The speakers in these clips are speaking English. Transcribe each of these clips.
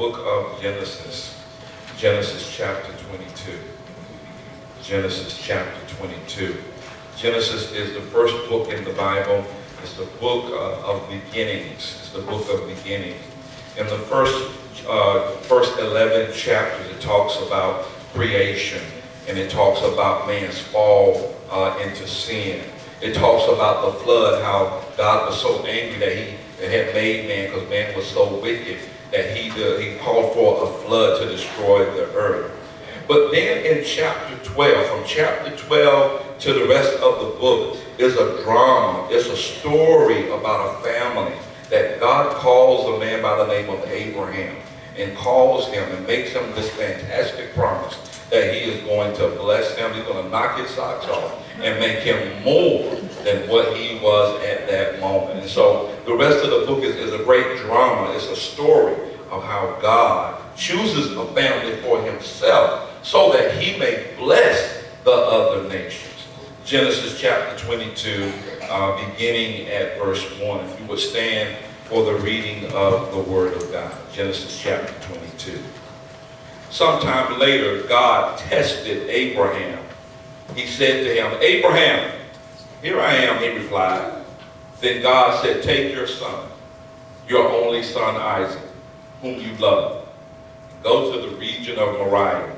book of Genesis. Genesis chapter 22. Genesis chapter 22. Genesis is the first book in the Bible. It's the book of beginnings. It's the book of beginnings. In the first 11 chapters, it talks about creation, and it talks about man's fall into sin. It talks about the flood, how God was so angry that he had made man, because man was so wicked, that he called for a flood to destroy the earth. But then in chapter 12, from chapter 12 to the rest of the book, is a drama. It's a story about a family that God calls a man by the name of Abraham, and calls him and makes him this fantastic promise that he is going to bless him. He's going to knock his socks off and make him more than what he was at that moment. And so the rest of the book is a great drama. It's a story of how God chooses a family for himself so that he may bless the other nations. Genesis chapter 22, beginning at verse 1. If you would stand for the reading of the Word of God. Genesis chapter 22. Sometime later, God tested Abraham. He said to him, "Abraham." "Here I am," he replied. Then God said, "Take your son, your only son Isaac, whom you love, and go to the region of Moriah.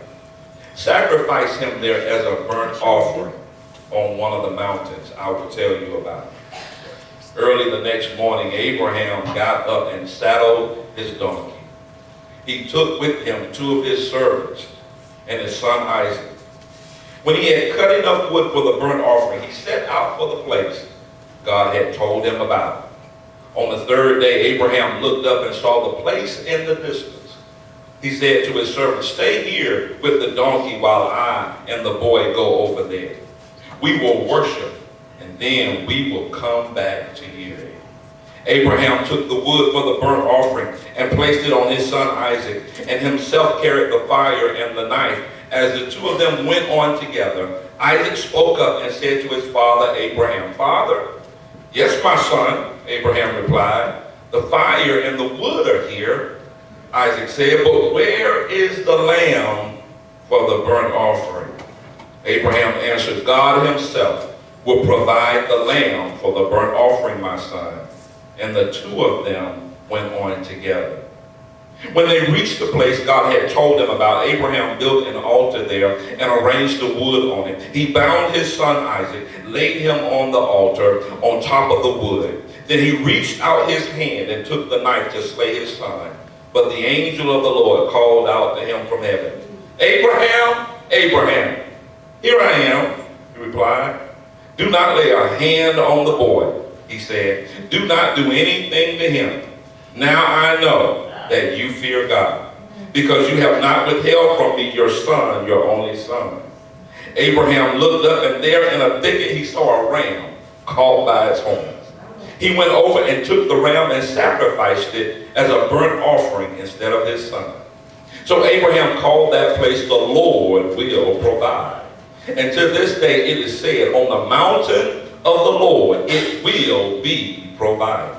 Sacrifice him there as a burnt offering on one of the mountains I will tell you about." Early the next morning, Abraham got up and saddled his donkey. He took with him 2 of his servants and his son Isaac. When he had cut enough wood for the burnt offering, he set out for the place God had told him about. On the 3rd day, Abraham looked up and saw the place in the distance. He said to his servant, "Stay here with the donkey while I and the boy go over there. We will worship, and then we will come back to you." Abraham took the wood for the burnt offering and placed it on his son Isaac, and himself carried the fire and the knife. As the 2 of them went on together, Isaac spoke up and said to his father Abraham, "Father." "Yes, my son," Abraham replied. "The fire and the wood are here," Isaac said, "but where is the lamb for the burnt offering?" Abraham answered, "God himself will provide the lamb for the burnt offering, my son." And the 2 of them went on together. When they reached the place God had told them about, Abraham built an altar there and arranged the wood on it. He bound his son Isaac, laid him on the altar on top of the wood. Then he reached out his hand and took the knife to slay his son. But the angel of the Lord called out to him from heaven, "Abraham, Abraham." "Here I am," he replied. "Do not lay a hand on the boy," he said. "Do not do anything to him. Now I know that you fear God, because you have not withheld from me your son, your only son." Abraham looked up, and there in a thicket he saw a ram caught by its horns. He went over and took the ram and sacrificed it as a burnt offering instead of his son. So Abraham called that place, "The Lord will provide." And to this day it is said, "On the mountain of the Lord it will be provided."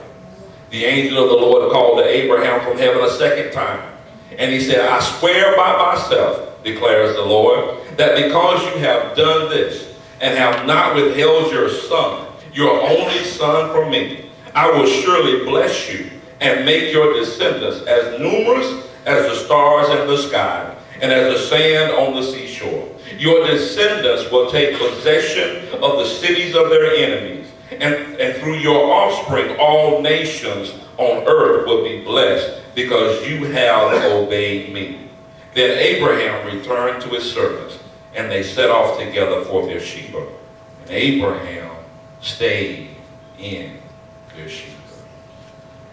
The angel of the Lord called to Abraham from heaven a second time, and he said, "I swear by myself, declares the Lord, that because you have done this and have not withheld your son, your only son, from me, I will surely bless you and make your descendants as numerous as the stars in the sky and as the sand on the seashore. Your descendants will take possession of the cities of their enemies, and through your offspring all nations on earth will be blessed, because you have obeyed me." Then Abraham returned to his servants, and they set off together for Beersheba. And Abraham stayed in Beersheba.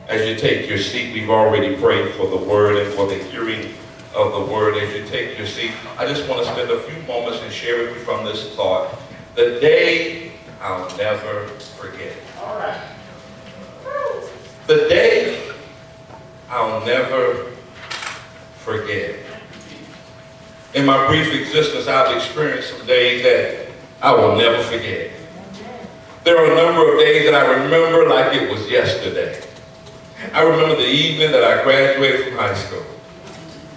As you take your seat, we've already prayed for the word and for the hearing of the word. As you take your seat, I just want to spend a few moments and share with you from this thought. The day I'll never forget. All right. The day I'll never forget. In my brief existence, I've experienced some days that I will never forget. There are a number of days that I remember like it was yesterday. I remember the evening that I graduated from high school.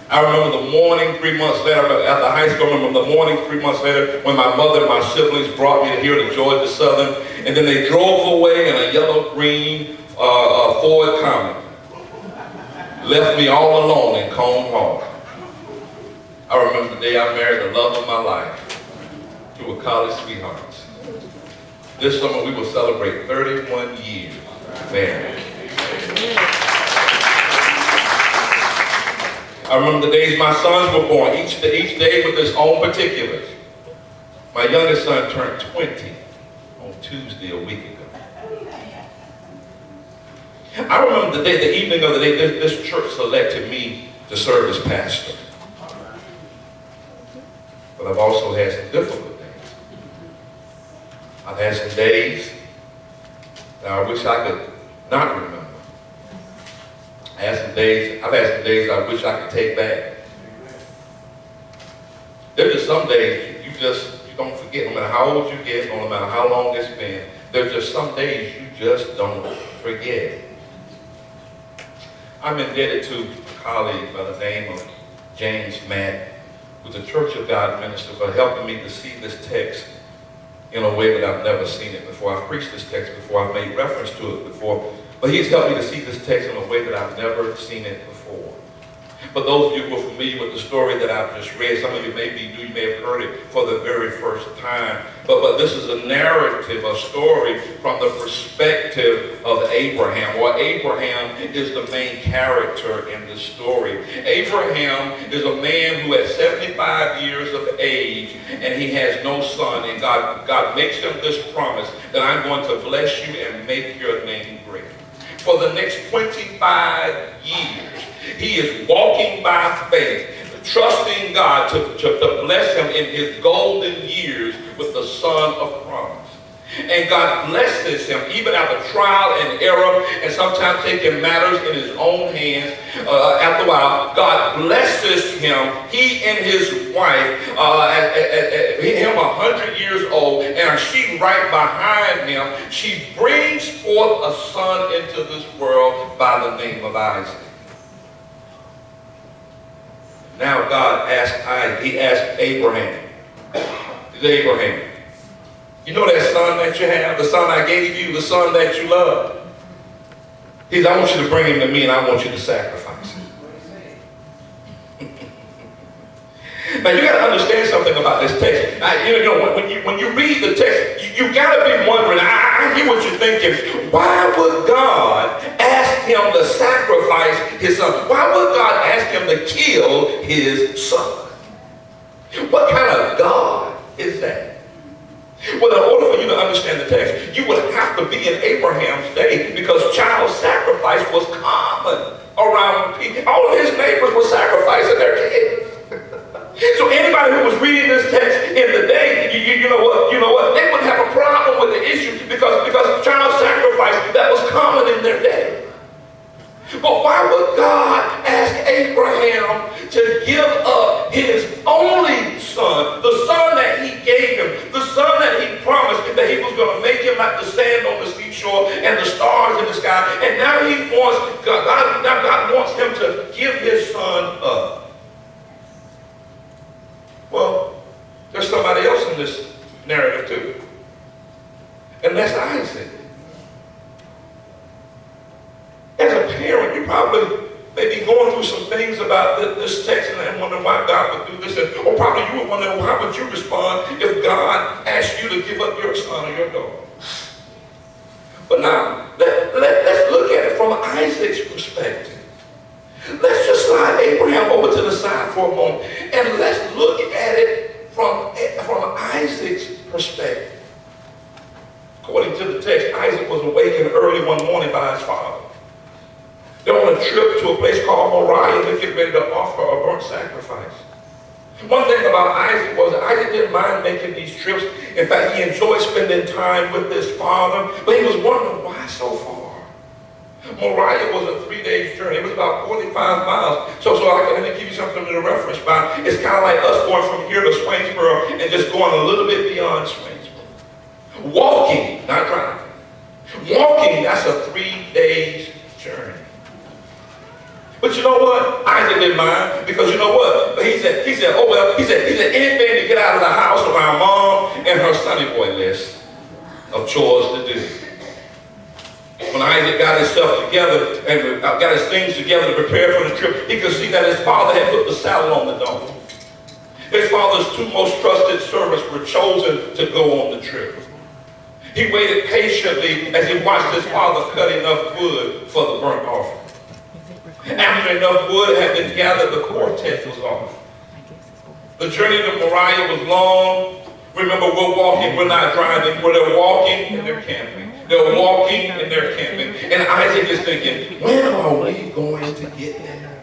I remember the morning 3 months later, after high school, I remember the morning 3 months later when my mother and my siblings brought me to here to Georgia Southern, and then they drove away in a yellow-green Ford Comet. Left me all alone in Cone Hall. I remember the day I married the love of my life to a college sweetheart. This summer we will celebrate 31 years married. I remember the days my sons were born, each day with its own particulars. My youngest son turned 20 on Tuesday a week ago. I remember the evening of the day this church selected me to serve as pastor. But I've also had some difficult days. I've had some days that I wish I could not remember. I've had some days I wish I could take back. There's just some days you don't forget, no matter how old you get, no matter how long it's been. There's just some days you just don't forget. I'm indebted to a colleague by the name of James Matt, who's a Church of God minister, for helping me to see this text in a way that I've never seen it before. I've preached this text before, I've made reference to it before, but he's helped me to see this text in a way that I've never seen it before. But those of you who are familiar with the story that I've just read, some of you may be new, you may have heard it for the very first time. But this is a narrative, a story from the perspective of Abraham, or Abraham is the main character in this story. Abraham is a man who at 75 years of age, and he has no son, and God makes him this promise that I'm going to bless you and make your name great. For the next 25 years, he is walking by faith, trusting God to bless him in his golden years with the son of promise. And God blesses him even after trial and error, and sometimes taking matters in his own hands. After a while, God blesses him, he and his wife, him 100 years old, and she right behind him. She brings forth a son into this world by the name of Isaac. Now God asked Abraham, you know that son that you have, the son I gave you, the son that you love? He said, I want you to bring him to me and I want you to sacrifice him. Now you got to understand something about this text. When you read the text, you got to be wondering, I hear what you're thinking. Why would God ask him to sacrifice his son? Why would God ask him to kill his son? What kind of God is that? Well, in order for you to understand the text, you would have to be in Abraham's day, because child sacrifice was common around people. All of his neighbors were sacrificing their kids. So anybody who was reading this text in the day, you know what? They wouldn't have a problem with the issue because child sacrifice, that was common in their day. But why would God ask Abraham to give up his only son, the son that he gave him, the son that he promised that he was going to make him like the sand on the seashore and the stars in the sky, and now God wants him to give his son up? Well, there's somebody else in this narrative too, and that's Isaac. As a parent, you probably may be going through some things about this text and wondering why God would do this. Or probably you would wonder, how would you respond if God asked you to give up your son or your daughter? But now, let's look at it from Isaac's perspective. Let's just slide Abraham over to the side for a moment, and let's look at it from Isaac's perspective. According to the text, Isaac was awakened early one morning by his father. They're on a trip to a place called Moriah, and they're getting ready to offer a burnt sacrifice. One thing about Isaac was that Isaac didn't mind making these trips. In fact, he enjoyed spending time with his father, but he was wondering, why so far? Moriah was a 3-day journey. It was about 45 miles. So let me give you something to reference by. It's kind of like us going from here to Statesboro and just going a little bit beyond Statesboro. Walking, not driving. Walking, that's a 3 days journey. But you know what? Isaac didn't mind, because you know what? He said, oh well, he said, anything to get out of the house around mom and her sonny boy list of chores to do. When Isaac got himself together and got his things together to prepare for the trip, he could see that his father had put the saddle on the donkey. His father's two most trusted servants were chosen to go on the trip. He waited patiently as he watched his father cut enough wood for the burnt offering. After enough wood had been gathered, the quartet was off. The journey to Moriah was long. Remember, we're not driving, they're walking and they're camping. They're walking and they're camping. And Isaac is thinking, when are we going to get there?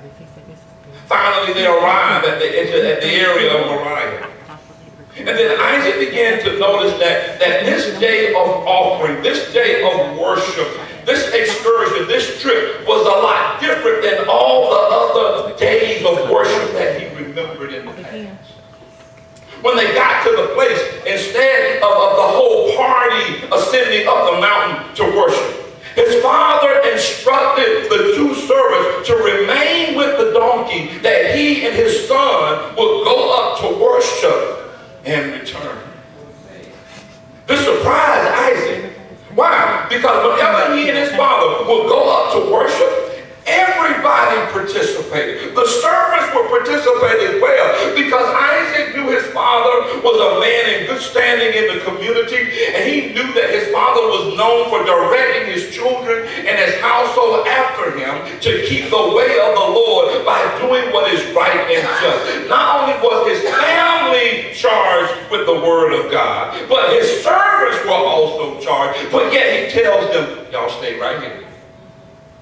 Finally, they arrive at the area of Moriah. And then Isaac began to notice that this day of offering, this day of worship, this excursion, this trip was a lot different than all the other days of worship that he remembered in the past. When they got to the place, instead of the whole party ascending up the mountain to worship, his father instructed the two servants to remain with the donkey, that he and his son would go up to worship and return. This surprised Isaac. Why? Because whenever he and his father would go up to worship, everybody participated. The servants were participating as well, because Isaac knew his father was a man in good standing in the community, and he knew that his father was known for directing his children and his household after him to keep the way of the Lord by doing what is right and just. Not only was his family charged with the word of God, but his servants were also charged. But yet he tells them, y'all stay right here.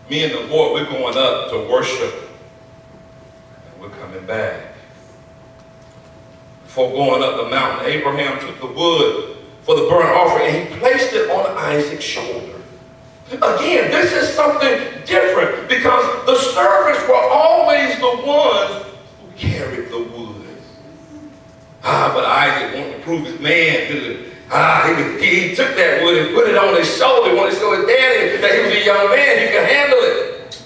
Me and the boy, we're going up to worship, and we're coming back. Before going up the mountain, Abraham took the wood for the burnt offering and he placed it on Isaac's shoulder. Again, this is something different, because the servants were always the ones who carried the wood. But Isaac wanted to prove his man to he took that wood and put it on his shoulder. He wanted to show his daddy that he was a young man, he could handle it.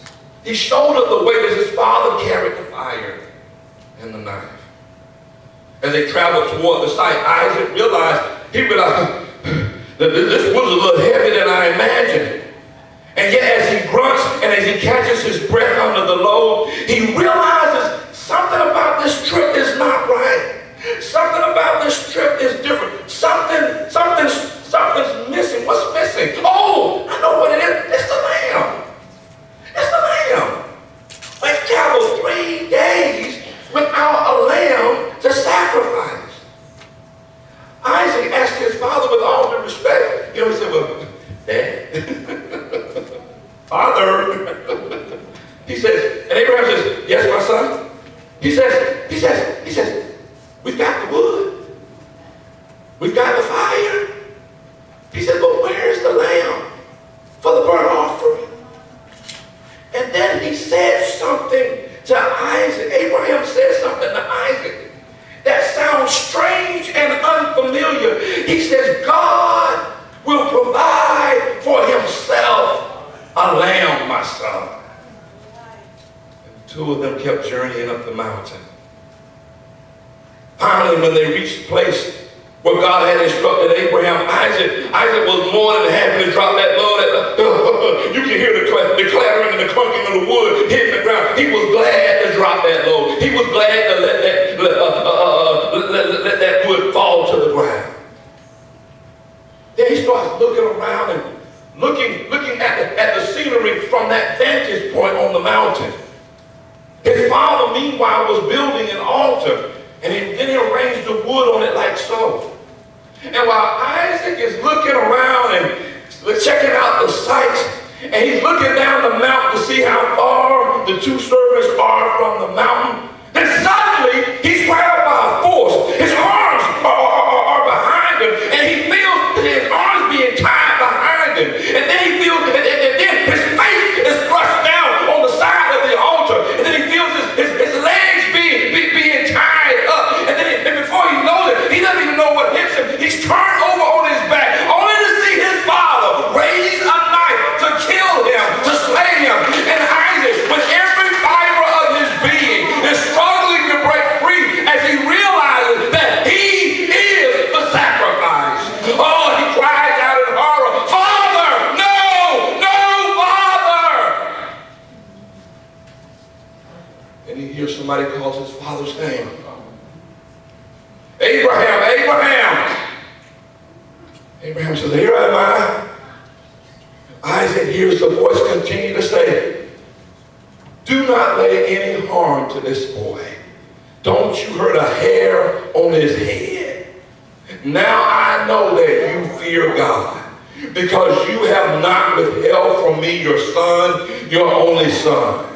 He shouldered the weight as his father carried the fire and the knife. As they traveled toward the site, Isaac realized that this was a little heavier than I imagined. And yet as he grunts and as he catches his breath under the load, he realizes something about this trip is not right. Something about this trip is different. Something's missing. What's missing? Oh, I know what it is. It's the lamb. It's the lamb. We've traveled 3 days without a lamb to sacrifice. Isaac asked his father with all due respect. He said, well, Dad, Father. He says, and Abraham says, yes, my son. He says, we've got the wood. We've got the fire. He said, but where's the lamb for the burnt offering? And then he said something to Isaac. Abraham said something to Isaac that sounds strange and unfamiliar. He says, God will provide for himself a lamb, my son. And two of them kept journeying up the mountain. Finally, when they reached the place where God had instructed Abraham, Isaac was more than happy to drop that load. You can hear the clattering and the clunking of the wood hitting the ground. He was glad to drop that load. He was glad to let that wood fall to the ground. Then he starts looking around and looking at the scenery from that vantage point on the mountain. His father, meanwhile, was building an altar. And then he arranged the wood on it like so. And while Isaac is looking around and checking out the sights, and he's looking down the mountain to see how far the two servants are from the mountain, then suddenly he's grabbed by a force. His arms are behind him, and he feels his arms being tied behind him. And then he feels, and then his face is thrust down on the side of the altar. And then he feels his legs being tied up. And then before he knows it, he doesn't even know what hits him. He's turned over on his back, only to see his father raise a knife to kill him, to slay him. And Isaac, with every fiber and he hears somebody calls his father's name. Abraham, Abraham. Abraham says, here am I. Isaac hears the voice continue to say, do not lay any harm to this boy. Don't you hurt a hair on his head. Now I know that you fear God, because you have not withheld from me your son, your only son.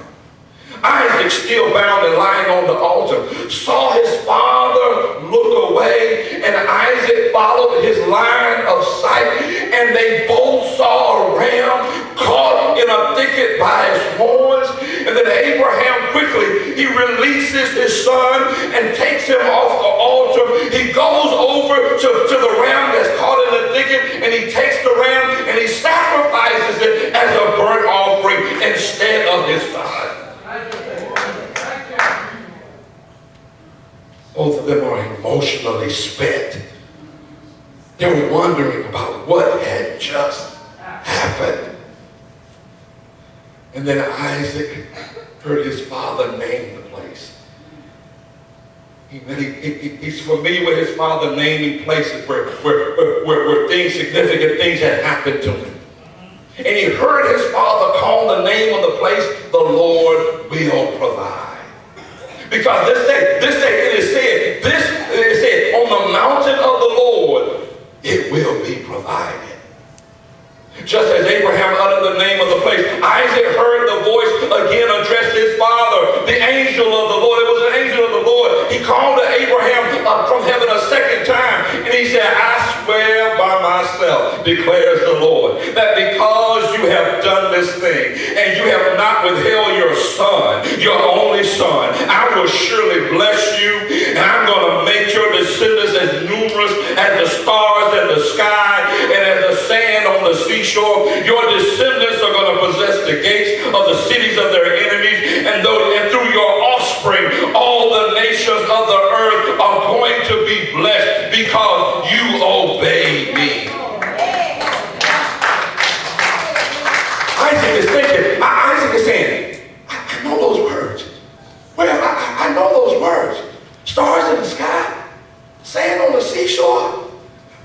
Isaac, still bound and lying on the altar, saw his father look away, and Isaac followed his line of sight, and they both saw a ram caught in a thicket by his horns. And then Abraham quickly, he releases his son and takes him off the altar. He goes over to the ram that's caught in the thicket, and he takes the ram and he sacrifices it as a burnt offering instead of his son. Both of them are emotionally spent. They were wondering about what had just happened. And then Isaac heard his father name the place. He's familiar with his father naming places where things, significant things had happened to him. And he heard his father call the name of the place, the Lord will provide. Because this day, it is said, on the mountain of the Lord, it will be provided. Just as Abraham uttered the name of the place, Isaac heard the voice again address his father, the angel of the Lord. It was an angel of the Lord. He called to Abraham from heaven a second time, and he said, I swear by myself, declares the Lord, that because you have done this thing, and you have not withheld your son, your only son, I will surely bless you, and I'm going to make your descendants as numerous as the stars in the sky, and as the sand on the seashore. Your descendants are going to possess the gates of the cities of their enemies, and through your offspring, all the nations of the earth are going to be blessed because you obeyed me. Isaac is thinking, Isaac is saying, I know those words. Well, I know those words. Stars in the sky, sand on the seashore,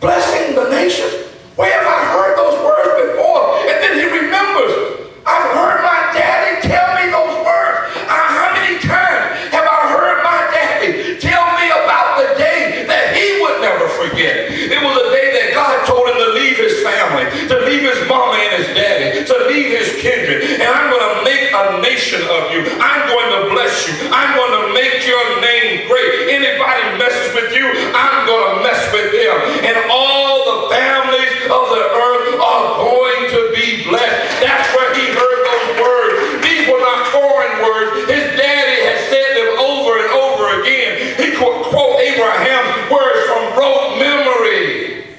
blessing the nations. Where have I heard those words before? And then he remembers, I've heard my daddy tell me those words. How many times have I heard my daddy tell me about the day that he would never forget? It was a day that God told him to leave his family, to leave his mama and his daddy, to leave his kindred. And I'm going to make a nation of you. I'm going to bless you. I'm going to make your name great. Anybody messes with you, I'm going to mess with them. And all the families of the earth are going to be blessed. That's where he heard those words. These were not foreign words. His daddy had said them over and over again. He could quote Abraham's words from rote memory.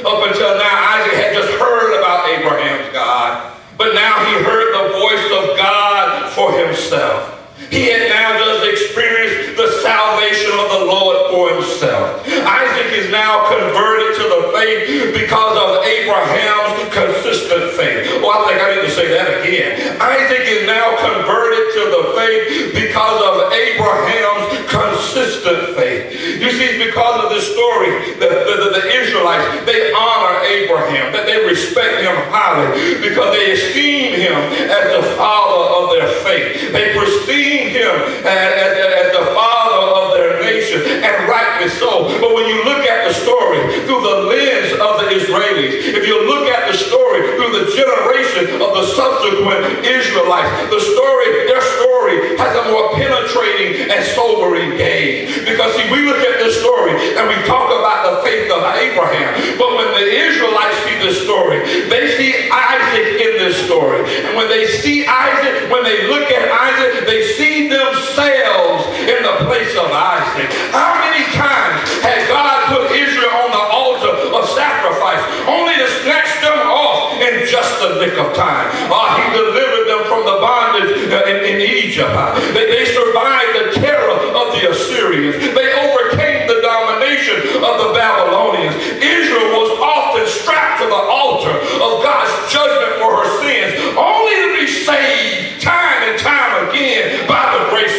Up until now, Isaac had just heard about Abraham's God. But now he heard the voice of God for himself. He had now just experienced the salvation of the Lord for himself. Isaac is now converted to the faith because of Abraham's consistent faith. Oh, I think I need to say that again. Isaac is now converted to the faith because of Abraham's consistent faith. You see, because of this story, the Israelites, they honor Abraham, that they respect him highly because they esteem him as the father of their faith. They perceive him as the father of their nation, and rightly so. But when you look at the story through the lens of the Israelis, if you look at the story through the generation of the subsequent Israelites, their story has a more penetrating and sobering gaze. Because see, we look at this story and we talk about the faith of Abraham, but when the Israelites see this story, they see Isaac in this story. And when they see Isaac, when they look at Isaac, they see themselves in the place of Isaac. How many times had God put Israel on the altar of sacrifice only to snatch them off in just the nick of time? He delivered them from the bondage in Egypt. They survived the terror of the Assyrians. They overcame the domination of the Babylonians. Israel was often strapped to the altar of God's judgment for her sins, only to be saved time and time again by the grace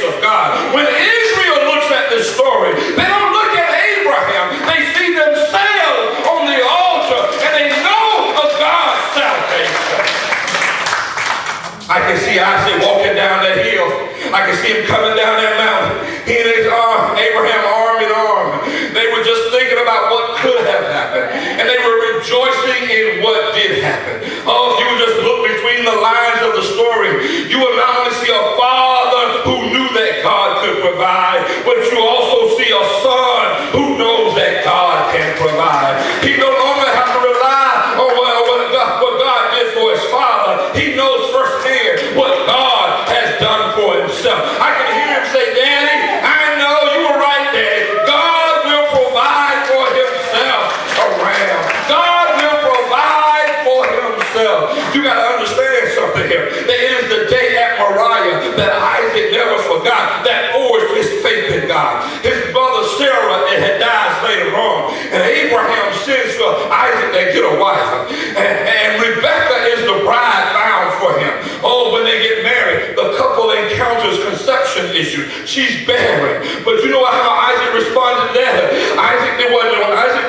Isaac walking down that hill. I can see him coming down that mountain. He and his arm, Abraham arm in arm. They were just thinking about what could have happened. And they were rejoicing in what did happen. Oh, if you would just look between the lines of the story, you will not only see a father who knew that God could provide, but you also see a son who knows that God can provide. He no longer has to rely on what God did for his father. He knows firsthand what God has done for himself. I can hear him say, Daddy, I know you were right, Daddy. God will provide for himself a ram. God will provide for himself. You got to understand something here. That it is the day at Moriah that Isaac never forgot, that forged his faith in God. His mother Sarah had died later on, and Abraham sends for Isaac to get a wife. And Rebecca is the bride found for him. Oh, when they get married, the couple encounters conception issues. She's barren. But you know how Isaac responded to that? Isaac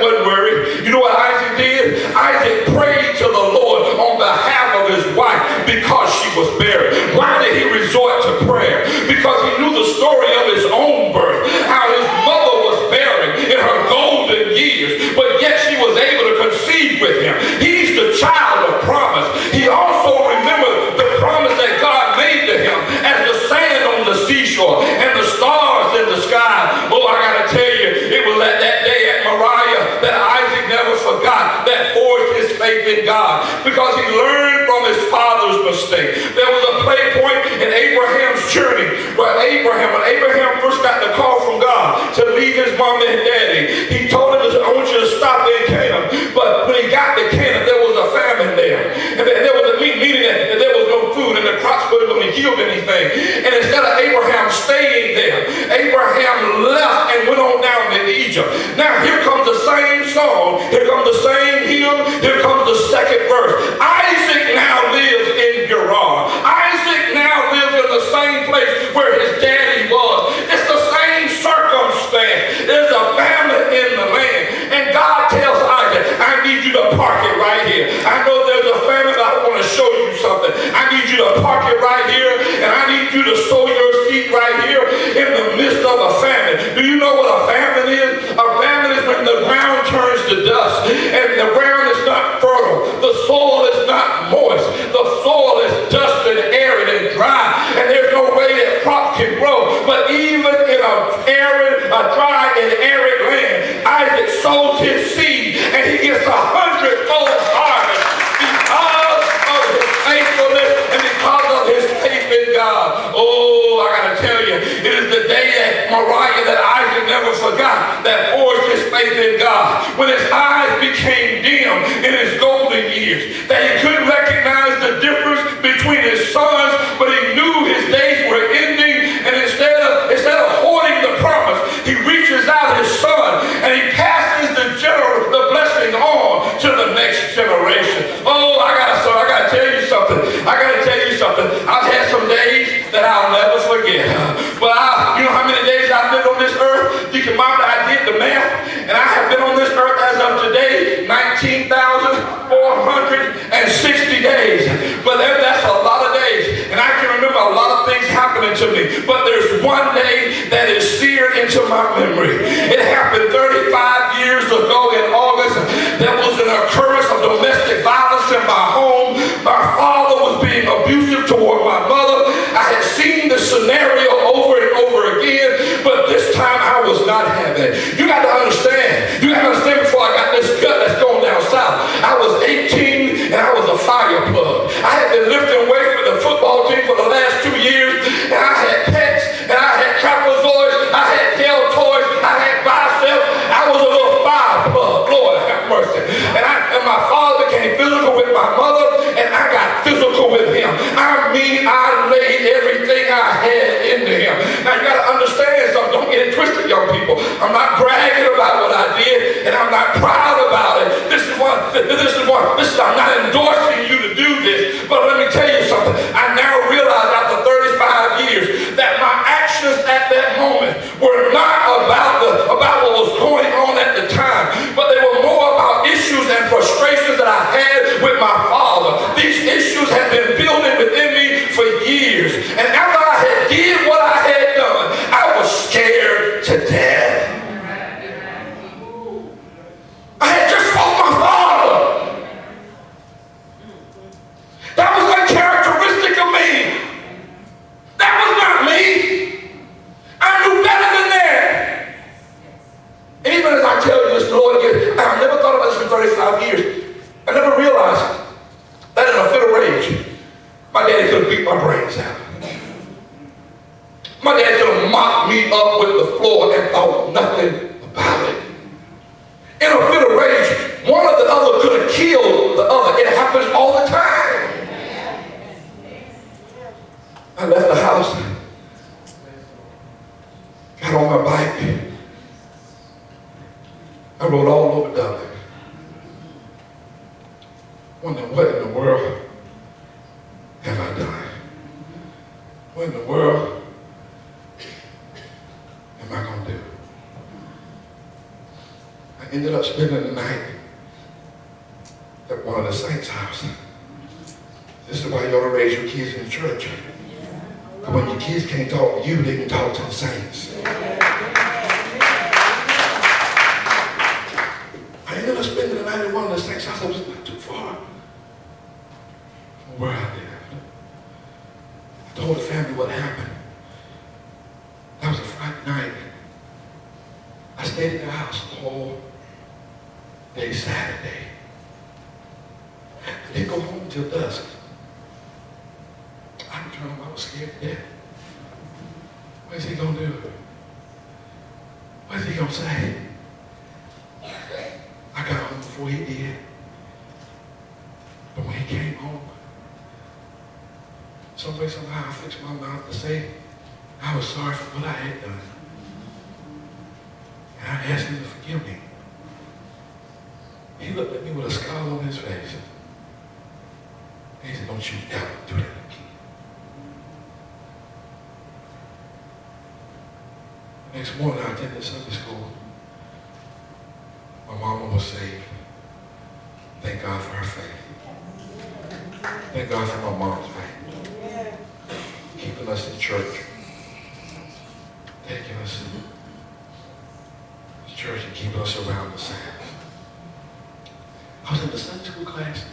wasn't worried. You know what Isaac did? Isaac prayed to the Lord on behalf of his wife because she was barren. Why did he resort to prayer? Because he knew the story of his own birth, how his mother was barren in her golden years, but yet she was able to conceive with him. He's the child of promise. He also remembered the promise that God made to him as the sand on the seashore and the stars in the sky. Oh, I gotta tell you, it was at that day at Moriah that Isaac never forgot, that forged his faith in God, because he learned from his father's mistake. There was a play point in Abraham's journey where when Abraham first got the call from God to leave his mom and daddy, he told him, I want you to stop in Canaan. But when he got to Canaan, there was a famine there. And there was a meaning that there was no food and the crops wasn't going to yield anything. And instead of Abraham staying there, Abraham left and went on down to Egypt. Now here comes the same song. Here comes the same hymn. Here comes the second verse. Isaac now lives in Gerar. Isaac now lives in the same place where his daddy was. It's the same circumstance. There's a famine in the land. And God tells Isaac, I need you to park it right here. I know there's a famine, but I want to show you something. I need you to park it right here, and I need you to sow your seed right here in the midst of a famine. Do you know what a famine is? A famine is when the ground turns to dust, and the ground is not fertile. The soil is not moist. The soil is dusty and arid and dry, and there's no way that crop can grow. But even in a dry and arid land, Isaac sows his seed, and he gets 100-fold harvest because of his faithfulness and because of his faith in God. Oh, I gotta tell you, it is the day at Moriah that Isaac never forgot, that forged his faith in God. When his eyes became dim in his golden years, that he couldn't recognize the difference between his sons, but he knew his days were ending, and instead of hoarding the promise, he reaches out his son and he passes the blessing on to the next generation. Oh, I gotta tell you something. I've had some days that I'll never forget. But you know how many days I've lived on this earth? You can mind that I did the math, and I have been on this earth as of today 19,460 days. But that's a lot of days, and I can remember a lot of things happening to me. But there's one day that is seared into my memory. It happened 35 years ago in August. There was an occurrence of domestic violence in my home. My father was being abusive toward my mother. I had seen the scenario over and over again, but this time I was not having it. You got to understand. Before I got this gut that's going down south, I was 18 and I was a fire plug. I had been lifting weights with the football team for the last 2 years, and I had pecs, and I had trapezoids, I had deltoids, I had biceps. I was a little fire plug. Lord have mercy. And my father became physical with my mother, and I got physical with him. I mean, I laid everything I had into him. Now you got to understand something. Don't get it twisted, young people. I'm not bragging about what I did, and I'm not proud about it. I'm not endorsing you to do this, but let me tell you something. to death. I had just fought my father. That was uncharacteristic of me. That was not me. I knew better than that. And even as I tell you this story again, I never thought about this for 35 years. I never realized that in a fit of rage, my daddy could have beat my brains out. My dad could have mopped me up with the floor and thought nothing about it. In a fit of rage, one or the other could have killed the other. It happens all the time. I left the house, got on my bike, I rode all over Dublin. Wondering what in the world have I done? What in the world am I going to do? I ended up spending the night at one of the saints' house. This is why you ought to raise your kids in the church. But when your kids can't talk to you, they can talk to the saints. I ended up spending the night at one of the saints' house. I was not too far from where I lived. I told the family what happened. That was a Friday night. I stayed at the house all day Saturday. I didn't go home until dusk. I returned home, I was scared to death. What is he going to do? What is he going to say? I got home before he did. But when he came home, some way, somehow I fixed my mouth to say I was sorry for what I had done. And I asked him to forgive me. He looked at me with a scowl on his face. And he said, don't you ever do that again. The next morning I attended Sunday school. My mama was saved. Thank God for her faith. Thank God for my mom's faith. Keeping us in church. Taking us to church and keeping us around the same. I was in the Sunday school class,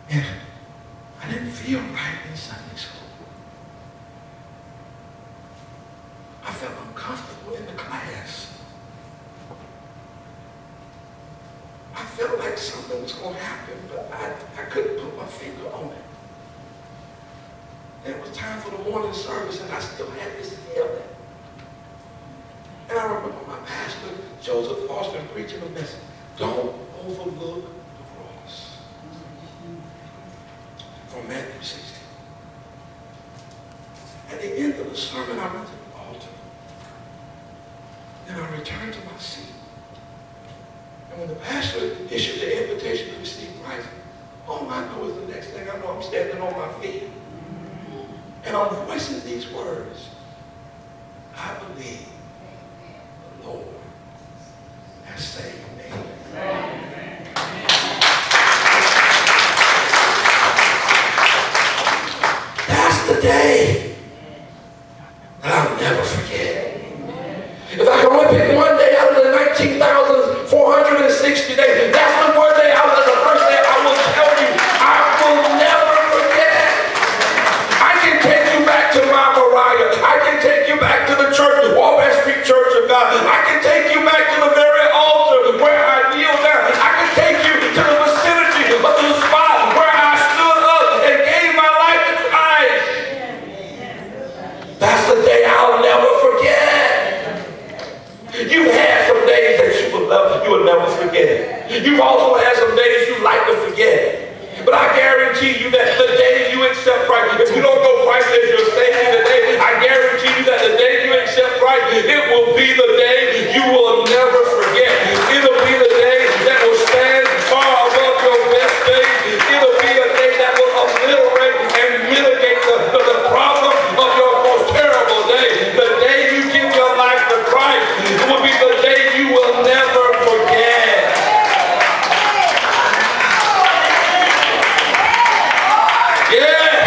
and I didn't feel right in Sunday school. I felt uncomfortable in the class. I felt like something was going to happen, but I couldn't put my finger on it. And it was time for the morning service, and I still had this feeling. And I remember my pastor, Joseph Foster, preaching a message. Don't overlook the cross. From Matthew 16. At the end of the sermon, I went to the altar. And I returned to my seat. And when the pastor issued the invitation to receive Christ, all I know is the next thing I know, I'm standing on my feet. And I'm voicing these words. I believe the Lord has saved me. That's the day that I'll never forget. If I can only pick one day out of the 19,460 days, that's the one day out of the first day I will tell you I will never forget. I can take you back to my Moriah. I can take you back to the church, Walnut Street Church of God. I can take you back to the very altar where I kneeled down. I can take you to the vicinity of the spot where I stood up and gave my life to Christ. That's the day I'll never forget. You've had some days that you will never forget. You've also had some days you like to forget. But I guarantee you that the day you accept Christ, if you don't know Christ as your Savior today, I guarantee you that the day you accept Christ, it will be the day you will never forget. It'll be the day that will stand far above your best days. It'll be a day that will obliterate and mitigate the problem of your most terrible day. The day you give your life to Christ, it will be the day you will never forget. Yeah.